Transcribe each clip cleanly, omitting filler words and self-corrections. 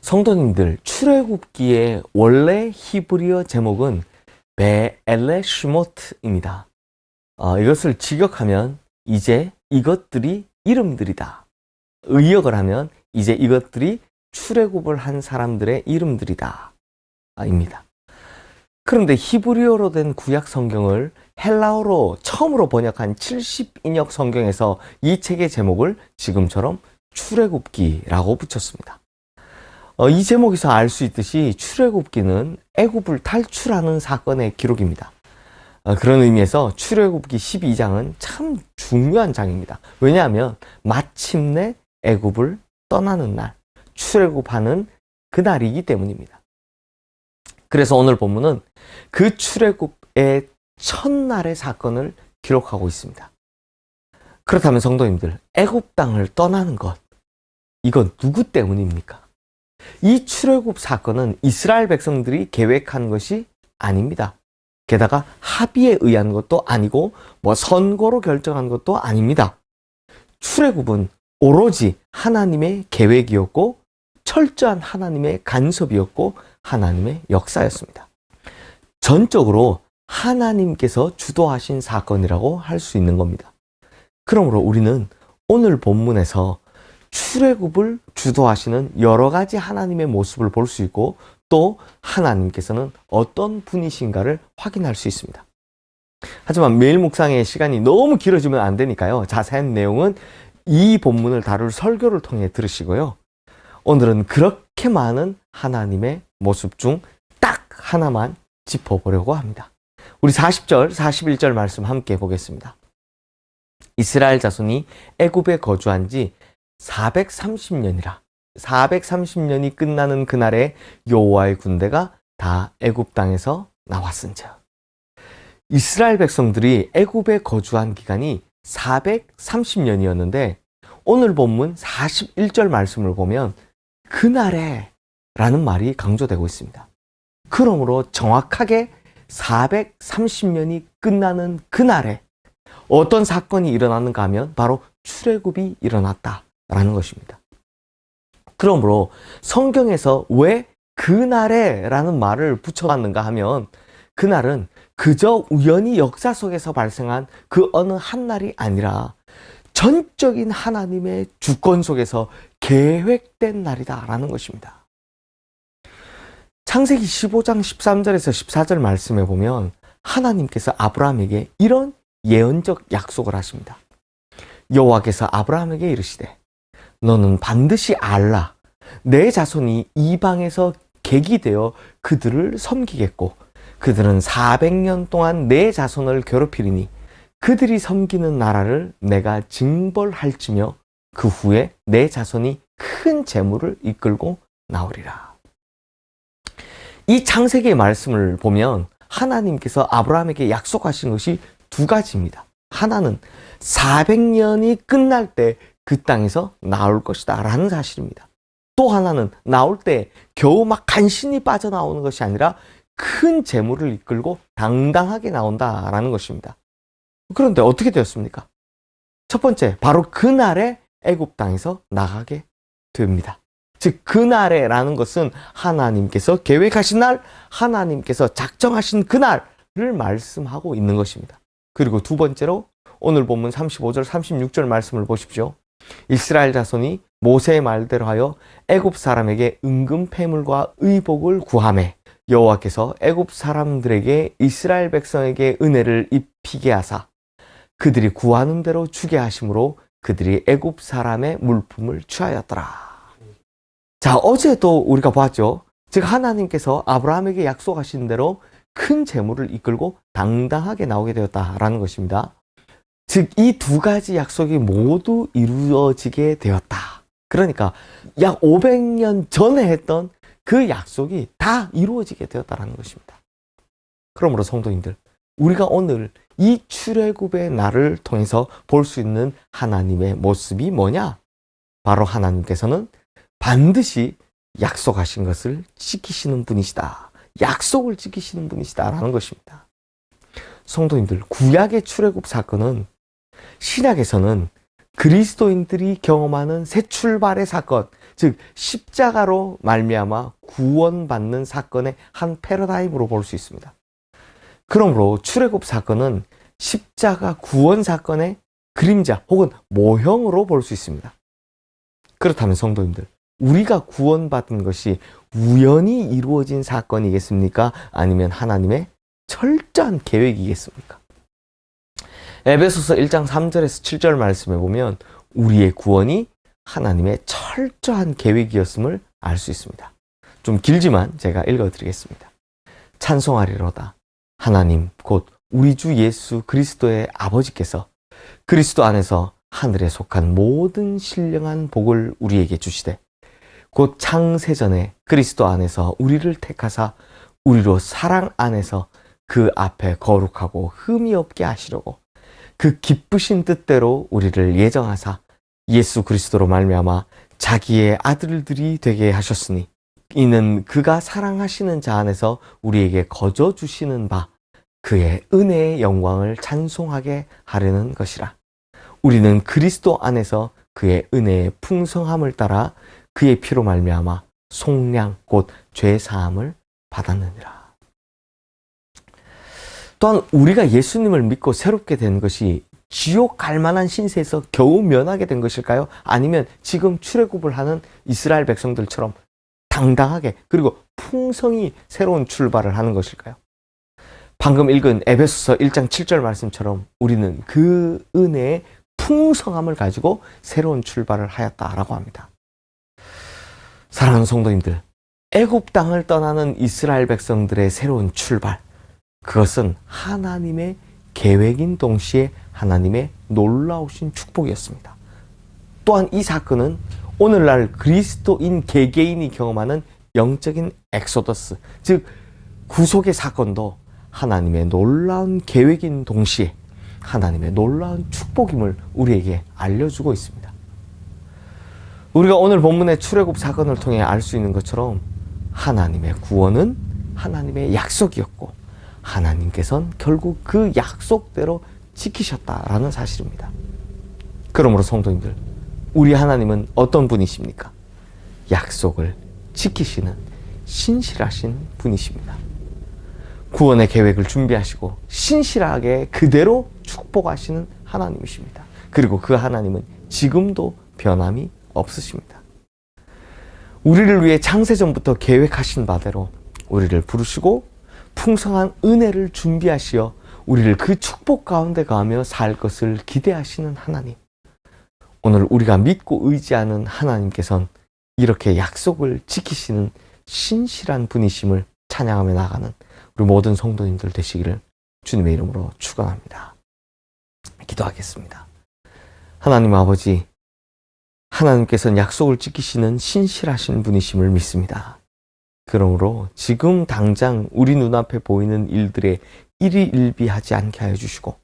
성도님들, 출애굽기의 원래 히브리어 제목은 베엘레시모트입니다. 이것을 직역하면 이제 이것들이 이름들이다. 의역을 하면 이제 이것들이 출애굽을 한 사람들의 이름들이다. 입니다. 그런데 히브리어로 된 구약 성경을 헬라어로 처음으로 번역한 70인역 성경에서 이 책의 제목을 지금처럼 출애굽기라고 붙였습니다. 이 제목에서 알 수 있듯이 출애굽기는 애굽을 탈출하는 사건의 기록입니다. 그런 의미에서 출애굽기 12장은 참 중요한 장입니다. 왜냐하면 마침내 애굽을 떠나는 날, 출애굽하는 그날이기 때문입니다. 그래서 오늘 본문은 그 출애굽의 첫날의 사건을 기록하고 있습니다. 그렇다면 성도님들, 애굽 땅을 떠나는 것, 이건 누구 때문입니까? 이 출애굽 사건은 이스라엘 백성들이 계획한 것이 아닙니다. 게다가 합의에 의한 것도 아니고 선거로 결정한 것도 아닙니다. 출애굽은 오로지 하나님의 계획이었고 철저한 하나님의 간섭이었고 하나님의 역사였습니다. 전적으로 하나님께서 주도하신 사건이라고 할 수 있는 겁니다. 그러므로 우리는 오늘 본문에서 출애굽을 주도하시는 여러 가지 하나님의 모습을 볼 수 있고 또 하나님께서는 어떤 분이신가를 확인할 수 있습니다. 하지만 매일 묵상의 시간이 너무 길어지면 안 되니까요. 자세한 내용은 이 본문을 다룰 설교를 통해 들으시고요. 오늘은 그렇게 많은 하나님의 모습 중 딱 하나만 짚어보려고 합니다. 우리 40절, 41절 말씀 함께 보겠습니다. 이스라엘 자손이 애굽에 거주한 지 430년이라 430년이 끝나는 그날에 여호와의 군대가 다 애굽 땅에서 나왔은즉. 이스라엘 백성들이 애굽에 거주한 기간이 430년이었는데 오늘 본문 41절 말씀을 보면 그날에 라는 말이 강조되고 있습니다. 그러므로 정확하게 430년이 끝나는 그날에 어떤 사건이 일어나는가 하면 바로 출애굽이 일어났다라는 것입니다. 그러므로 성경에서 왜 그날에 라는 말을 붙여놨는가 하면 그날은 그저 우연히 역사 속에서 발생한 그 어느 한 날이 아니라 전적인 하나님의 주권 속에서 계획된 날이다라는 것입니다. 창세기 15장 13절에서 14절 말씀에 보면 하나님께서 아브라함에게 이런 예언적 약속을 하십니다. 여호와께서 아브라함에게 이르시되 너는 반드시 알라. 내 자손이 이방에서 객이 되어 그들을 섬기겠고 그들은 400년 동안 내 자손을 괴롭히리니 그들이 섬기는 나라를 내가 징벌할지며 그 후에 내 자손이 큰 재물을 이끌고 나오리라. 이 창세기의 말씀을 보면 하나님께서 아브라함에게 약속하신 것이 두 가지입니다. 하나는 400년이 끝날 때 그 땅에서 나올 것이다 라는 사실입니다. 또 하나는 나올 때 겨우 막 간신히 빠져나오는 것이 아니라 큰 재물을 이끌고 당당하게 나온다라는 것입니다. 그런데 어떻게 되었습니까? 첫 번째, 바로 그날에 애굽 땅에서 나가게 됩니다. 즉 그날에라는 것은 하나님께서 계획하신 날, 하나님께서 작정하신 그날을 말씀하고 있는 것입니다. 그리고 두 번째로 오늘 본문 35절, 36절 말씀을 보십시오. 이스라엘 자손이 모세의 말대로 하여 애굽 사람에게 은금 패물과 의복을 구하매 여호와께서 애굽 사람들에게 이스라엘 백성에게 은혜를 입히게 하사 그들이 구하는 대로 주게 하심으로 그들이 애굽 사람의 물품을 취하였더라. 자, 어제도 우리가 봤죠. 즉 하나님께서 아브라함에게 약속하신 대로 큰 재물을 이끌고 당당하게 나오게 되었다라는 것입니다. 즉 이 두 가지 약속이 모두 이루어지게 되었다. 그러니까 약 500년 전에 했던 그 약속이 다 이루어지게 되었다는 것입니다. 그러므로 성도님들, 우리가 오늘 이 출애굽의 날을 통해서 볼 수 있는 하나님의 모습이 뭐냐? 바로 하나님께서는 반드시 약속하신 것을 지키시는 분이시다. 약속을 지키시는 분이시다라는 것입니다. 성도님들, 구약의 출애굽 사건은 신약에서는 그리스도인들이 경험하는 새 출발의 사건, 즉 십자가로 말미암아 구원받는 사건의 한 패러다임으로 볼 수 있습니다. 그러므로 출애굽 사건은 십자가 구원 사건의 그림자 혹은 모형으로 볼 수 있습니다. 그렇다면 성도님들, 우리가 구원받은 것이 우연히 이루어진 사건이겠습니까? 아니면 하나님의 철저한 계획이겠습니까? 에베소서 1장 3절에서 7절 말씀에 보면 우리의 구원이 하나님의 철저한 계획이었음을 알 수 있습니다. 좀 길지만 제가 읽어드리겠습니다. 찬송하리로다. 하나님 곧 우리 주 예수 그리스도의 아버지께서 그리스도 안에서 하늘에 속한 모든 신령한 복을 우리에게 주시되 곧 창세전에 그리스도 안에서 우리를 택하사 우리로 사랑 안에서 그 앞에 거룩하고 흠이 없게 하시려고 그 기쁘신 뜻대로 우리를 예정하사 예수 그리스도로 말미암아 자기의 아들들이 되게 하셨으니 이는 그가 사랑하시는 자 안에서 우리에게 거저 주시는 바 그의 은혜의 영광을 찬송하게 하려는 것이라. 우리는 그리스도 안에서 그의 은혜의 풍성함을 따라 그의 피로 말미암아 속량 곧 죄 사함을 받았느니라. 또한 우리가 예수님을 믿고 새롭게 된 것이 지옥 갈 만한 신세에서 겨우 면하게 된 것일까요? 아니면 지금 출애굽을 하는 이스라엘 백성들처럼 당당하게 그리고 풍성히 새로운 출발을 하는 것일까요? 방금 읽은 에베소서 1장 7절 말씀처럼 우리는 그 은혜의 풍성함을 가지고 새로운 출발을 하였다라고 합니다. 사랑하는 성도님들, 애굽 땅을 떠나는 이스라엘 백성들의 새로운 출발, 그것은 하나님의 계획인 동시에 하나님의 놀라우신 축복이었습니다. 또한 이 사건은 오늘날 그리스도인 개개인이 경험하는 영적인 엑소더스, 즉 구속의 사건도 하나님의 놀라운 계획인 동시에 하나님의 놀라운 축복임을 우리에게 알려주고 있습니다. 우리가 오늘 본문의 출애굽 사건을 통해 알 수 있는 것처럼 하나님의 구원은 하나님의 약속이었고 하나님께서는 결국 그 약속대로 지키셨다라는 사실입니다. 그러므로 성도님들, 우리 하나님은 어떤 분이십니까? 약속을 지키시는 신실하신 분이십니다. 구원의 계획을 준비하시고 신실하게 그대로 축복하시는 하나님이십니다. 그리고 그 하나님은 지금도 변함이 없으십니다. 우리를 위해 창세전부터 계획하신 바대로 우리를 부르시고 풍성한 은혜를 준비하시어 우리를 그 축복 가운데 가며 살 것을 기대하시는 하나님. 오늘 우리가 믿고 의지하는 하나님께서는 이렇게 약속을 지키시는 신실한 분이심을 찬양하며 나가는 우리 모든 성도님들 되시기를 주님의 이름으로 축원합니다. 기도하겠습니다. 하나님 아버지, 하나님께서는 약속을 지키시는 신실하신 분이심을 믿습니다. 그러므로 지금 당장 우리 눈앞에 보이는 일들에 일희일비하지 않게 하여 주시고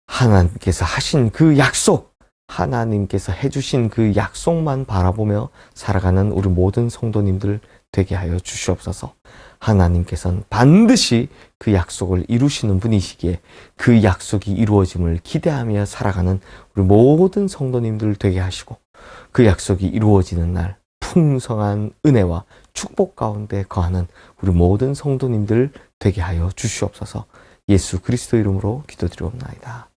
하나님께서 하신 그 약속, 하나님께서 해주신 그 약속만 바라보며 살아가는 우리 모든 성도님들 되게 하여 주시옵소서. 하나님께서는 반드시 그 약속을 이루시는 분이시기에 그 약속이 이루어짐을 기대하며 살아가는 우리 모든 성도님들 되게 하시고 그 약속이 이루어지는 날 풍성한 은혜와 축복 가운데 거하는 우리 모든 성도님들 되게 하여 주시옵소서. 예수 그리스도 이름으로 기도드리옵나이다.